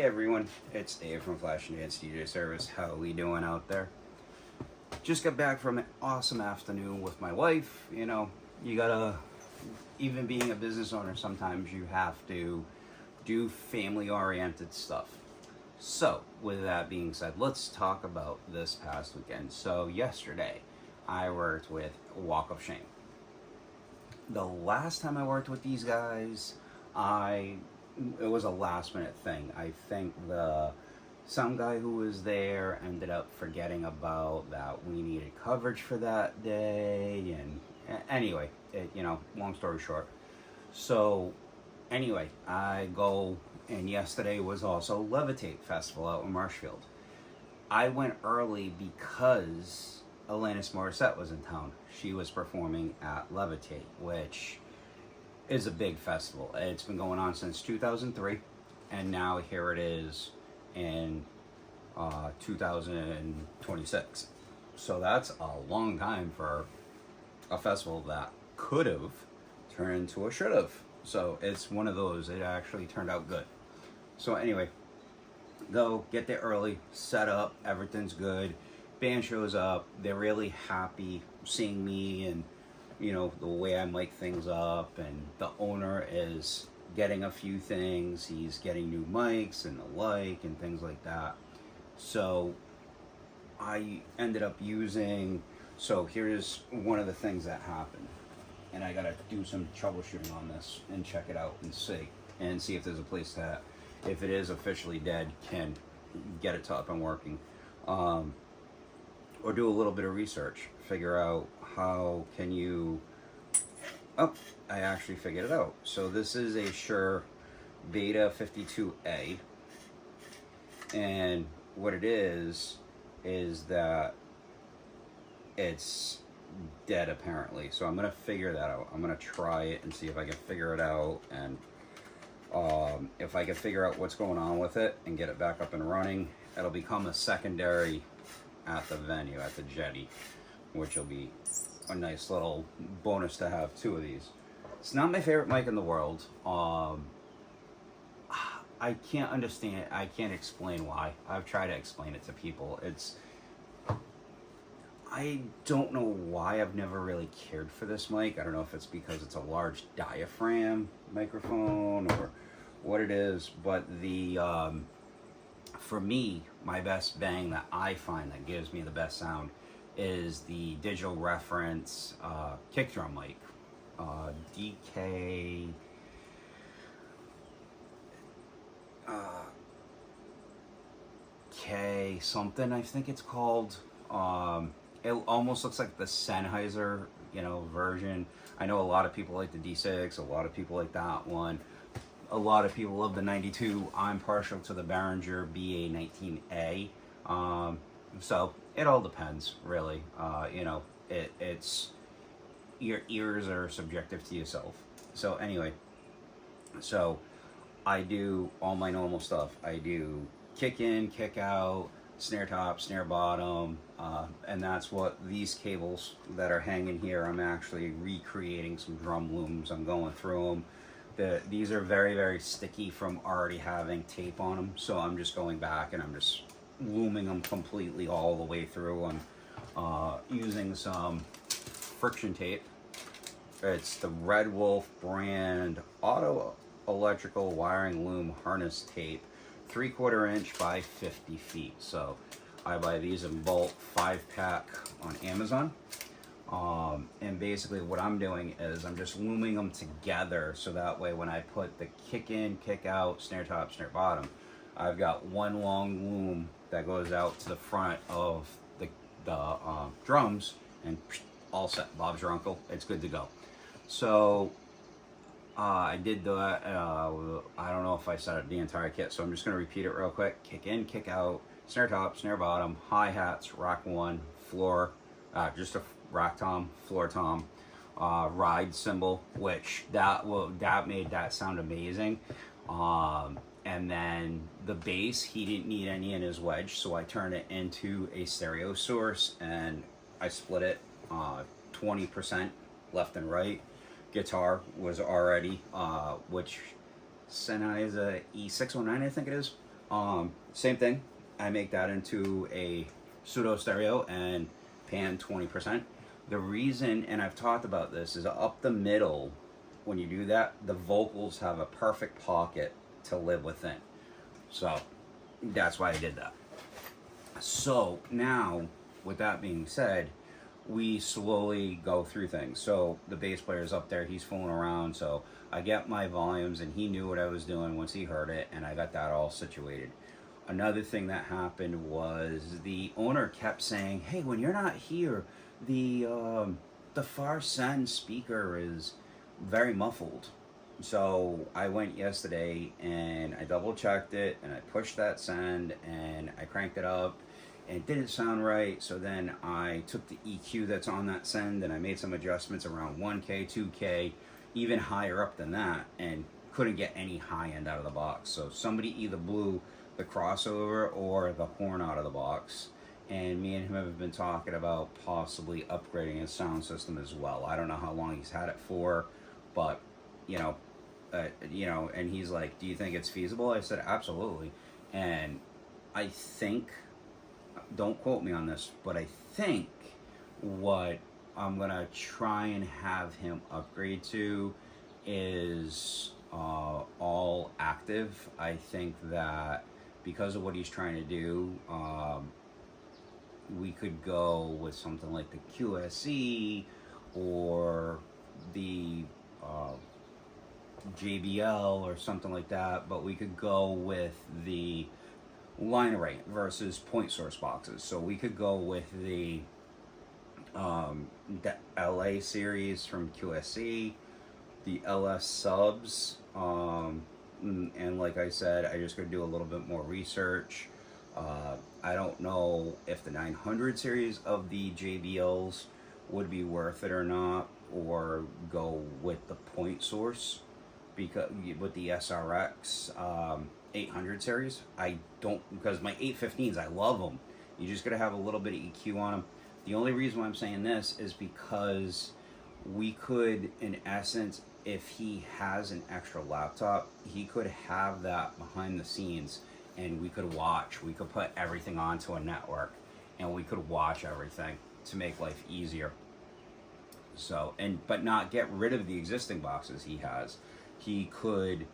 Hey everyone, it's Dave from Flash and Dance DJ Service. How we doing out there? Just got back from an awesome afternoon with my wife. You know, you gotta, even being a business owner, sometimes you have to do family-oriented stuff. So, with that being said, let's talk about this past weekend. So, yesterday, I worked with Walk of Shame. The last time I worked with these guys, it was a last minute thing. I think some guy who was there ended up forgetting about that we needed coverage for that day, and anyway, long story short. So anyway, I go, and yesterday was also Levitate Festival out in Marshfield. I went early because Alanis Morissette was in town. She was performing at Levitate, which is a big festival. It's been going on since 2003, and now here it is in 2026. So that's a long time for a festival that could have turned into a should have. So it's one of those. It actually turned out good. So anyway, go get there early, set up, everything's good. Band shows up. They're really happy seeing me and the way I mic things up, and the owner is getting a few things. He's getting new mics and the like and things like that. So I ended up so here's one of the things that happened, and I gotta do some troubleshooting on this and check it out and see if there's a place that, if it is officially dead, can get it up and working. Or do a little bit of research, figure out how can you, I actually figured it out. So this is a Shure Beta 52A, and what it is that it's dead apparently. So I'm gonna figure that out. I'm gonna try it and see if I can figure it out, and if I can figure out what's going on with it and get it back up and running, it'll become a secondary at the venue, at the Jetty, which will be a nice little bonus to have two of these. It's not my favorite mic in the world. I can't understand, I can't explain why. I've tried to explain it to people. I don't know why I've never really cared for this mic. I don't know if it's because it's a large diaphragm microphone or what it is, but for me, my best bang that I find that gives me the best sound is the Digital Reference kick drum mic, DK K something, I think it's called. It almost looks like the Sennheiser, version. I know a lot of people like the D6, a lot of people like that one. A lot of people love the 92. I'm partial to the Behringer BA19A. So it all depends, really. It's your ears are subjective to yourself. So anyway, so I do all my normal stuff. I do kick in, kick out, snare top, snare bottom, and that's what these cables that are hanging here. I'm actually recreating some drum looms. I'm going through them. These are very, very sticky from already having tape on them, so I'm just going back and I'm just looming them completely all the way through. I'm using some friction tape. It's the Red Wolf brand auto electrical wiring loom harness tape, 3/4 inch by 50 feet. So I buy these in bulk 5-pack on Amazon. And basically what I'm doing is I'm just looming them together, so that way when I put the kick in, kick out, snare top, snare bottom, I've got one long loom that goes out to the front of the drums, and all set. Bob's your uncle. It's good to go. So I did that. I don't know if I set up the entire kit, so I'm just going to repeat it real quick. Kick in, kick out, snare top, snare bottom, hi-hats, rack one, floor, just a rack tom, floor tom, ride cymbal, which that made that sound amazing. And then the bass, he didn't need any in his wedge, so I turned it into a stereo source, and I split it 20% left and right. Guitar was already, which Sennheiser E609, I think it is. Same thing. I make that into a pseudo stereo and pan 20%. The reason, and I've talked about this, is up the middle, when you do that, the vocals have a perfect pocket to live within. So that's why I did that. So now, with that being said, we slowly go through things. So the bass player's up there, he's fooling around, so I get my volumes, and he knew what I was doing once he heard it, and I got that all situated. Another thing that happened was the owner kept saying, "Hey, when you're not here, the far send speaker is very muffled." So I went yesterday and I double checked it, and I pushed that send and I cranked it up, and it didn't sound right. So then I took the EQ that's on that send and I made some adjustments around 1K, 2K, even higher up than that, and couldn't get any high end out of the box. So somebody either blew the crossover or the horn out of the box, and me and him have been talking about possibly upgrading his sound system as well. I don't know how long he's had it for, but and he's like, "Do you think it's feasible?" I said, "Absolutely." And I think, don't quote me on this, but I think what I'm gonna try and have him upgrade to is all active. I think that because of what he's trying to do, we could go with something like the QSE or the JBL or something like that, but we could go with the line array versus point source boxes. So we could go with the LA series from QSE, the LS subs, and like I said, I just gotta do a little bit more research. I don't know if the 900 series of the JBLs would be worth it or not, or go with the point source, because with the SRX 800 series, I don't, because my 815s, I love them. You just gotta have a little bit of EQ on them. The only reason why I'm saying this is because we could, in essence, if he has an extra laptop, he could have that behind the scenes, and we could put everything onto a network, and we could watch everything to make life easier. So, but not get rid of the existing boxes he has. He could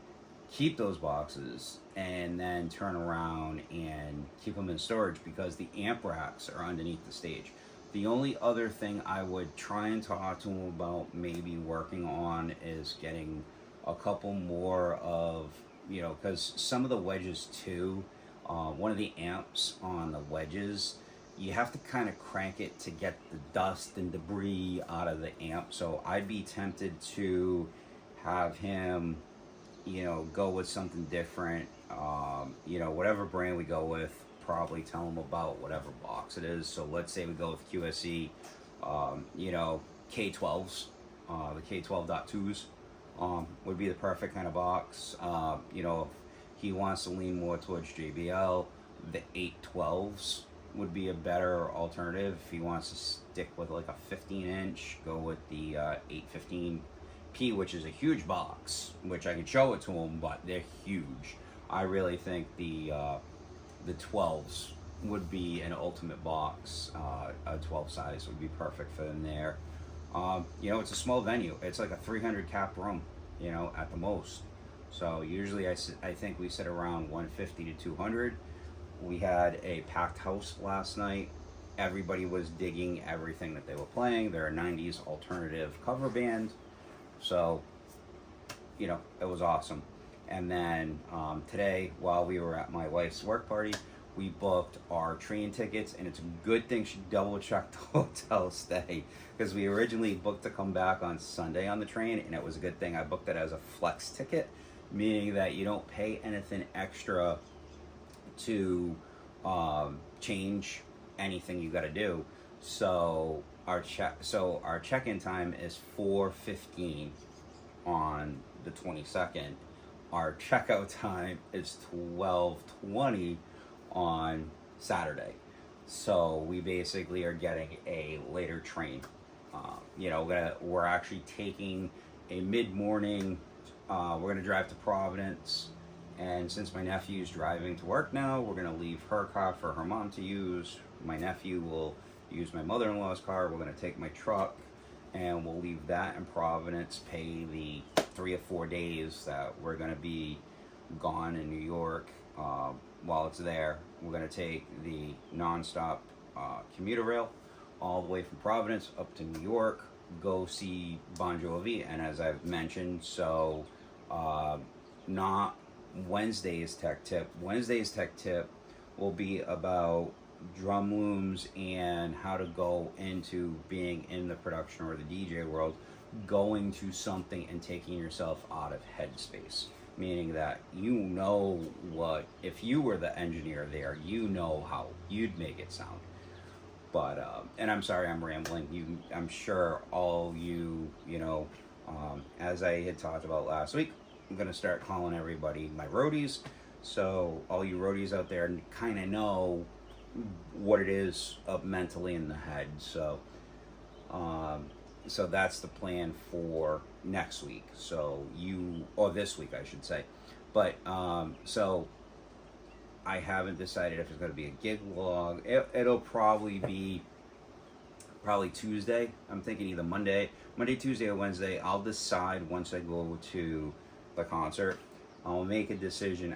keep those boxes and then turn around and keep them in storage, because the amp racks are underneath the stage. The only other thing I would try and talk to him about maybe working on is getting a couple more of, because some of the wedges too, one of the amps on the wedges, you have to kind of crank it to get the dust and debris out of the amp. So I'd be tempted to have him, go with something different. Whatever brand we go with, probably tell him about whatever box it is. So let's say we go with QSE, K12s, the K12.2s would be the perfect kind of box. If he wants to lean more towards JBL, the 812s would be a better alternative. If he wants to stick with like a 15-inch, go with the 815P, which is a huge box, which I can show it to him, but they're huge. I really think the 12s would be an ultimate box. A 12 size would be perfect for them there. It's a small venue. It's like a 300 cap room, at the most. So usually I think we sit around 150 to 200. We had a packed house last night. Everybody was digging everything that they were playing. They're a 90s alternative cover band. So, it was awesome. And then today, while we were at my wife's work party, we booked our train tickets, and it's a good thing she double checked the hotel stay, because we originally booked to come back on Sunday on the train, and it was a good thing I booked it as a flex ticket, meaning that you don't pay anything extra to change anything you got to do. So our check-in time is 4:15 on the 22nd. Our checkout time is 12:20 on Saturday. So we basically are getting a later train. We're actually taking a mid-morning. We're gonna drive to Providence, And since my nephew's driving to work now, we're going to leave her car for her mom to use. My nephew will use my mother-in-law's car. We're going to take my truck and we'll leave that in Providence, pay the 3 or 4 days that we're going to be gone in New York. While it's there, we're going to take the nonstop commuter rail all the way from Providence up to New York, go see Bon Jovi. And as I've mentioned, so not Wednesday's tech tip. Wednesday's tech tip will be about drum looms and how to go into being in the production or the DJ world, going to something and taking yourself out of headspace. Meaning that you know what, if you were the engineer there, you know how you'd make it sound. But, and I'm sorry I'm rambling. I'm sure all you know, as I had talked about last week, I'm going to start calling everybody my roadies. So all you roadies out there kind of know what it is up mentally in the head. So, so that's the plan for next week. So or this week, I should say. But, so I haven't decided if it's going to be a gig log. It'll probably be Tuesday. I'm thinking either Monday, Tuesday, or Wednesday. I'll decide once I go to the concert. I'll make a decision.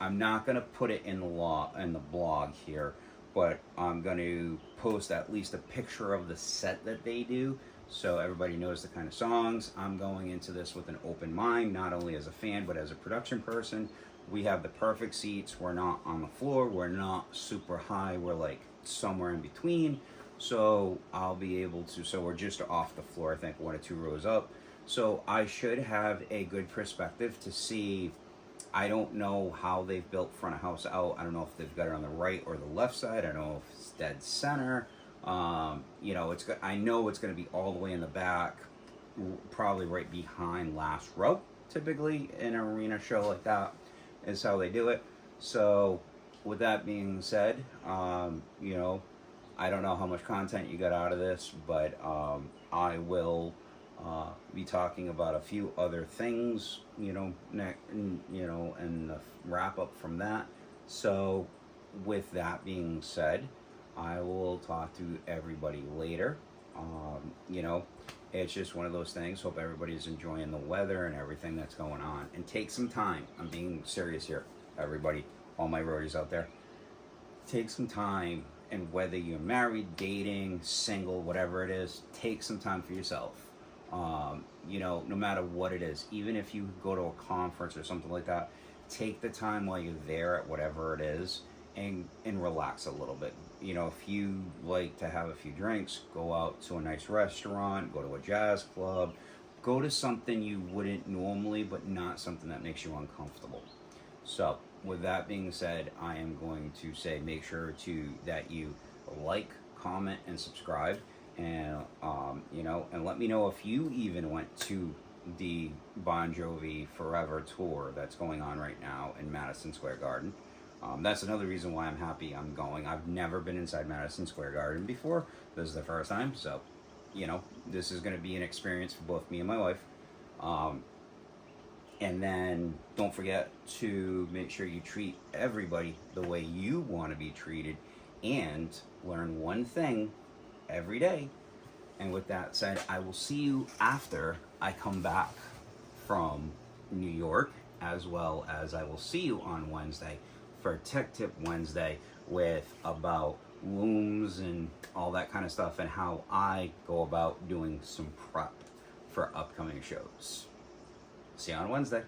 I'm not going to put it in the blog here, but I'm going to post at least a picture of the set that they do, so everybody knows the kind of songs. I'm going into this with an open mind, not only as a fan, but as a production person. We have the perfect seats. We're not on the floor. We're not super high. We're like somewhere in between. So I'll be able to, so we're just off the floor, I think 1 or 2 rows up. So I should have a good perspective to see. I don't know how they've built front of house out. I don't know if they've got it on the right or the left side. I don't know if it's dead center. You know, I know it's going to be all the way in the back, probably right behind last row. Typically in an arena show like that is how they do it. So with that being said, you know, I don't know how much content you got out of this, but I will be talking about a few other things, you know, and the wrap up from that. So with that being said, I will talk to everybody later. You know, it's just one of those things. Hope everybody's enjoying the weather and everything that's going on. And take some time. I'm being serious here, everybody, all my roadies out there. Take some time, and whether you're married, dating, single, whatever it is, take some time for yourself. You know, no matter what it is, even if you go to a conference or something like that, take the time while you're there at whatever it is and relax a little bit. You know, if you like to have a few drinks, go out to a nice restaurant, go to a jazz club, go to something you wouldn't normally, but not something that makes you uncomfortable. So with that being said, I am going to say make sure that you like, comment, and subscribe. And you know, and let me know if you even went to the Bon Jovi Forever tour that's going on right now in Madison Square Garden. That's another reason why I'm happy I'm going. I've never been inside Madison Square Garden before. This is the first time, so you know, this is going to be an experience for both me and my wife. And then don't forget to make sure you treat everybody the way you want to be treated, and learn one thing every day. And with that said, I will see you after I come back from New York, as well as I will see you on Wednesday for Tech Tip Wednesday with about looms and all that kind of stuff, and how I go about doing some prep for upcoming shows. See you on Wednesday.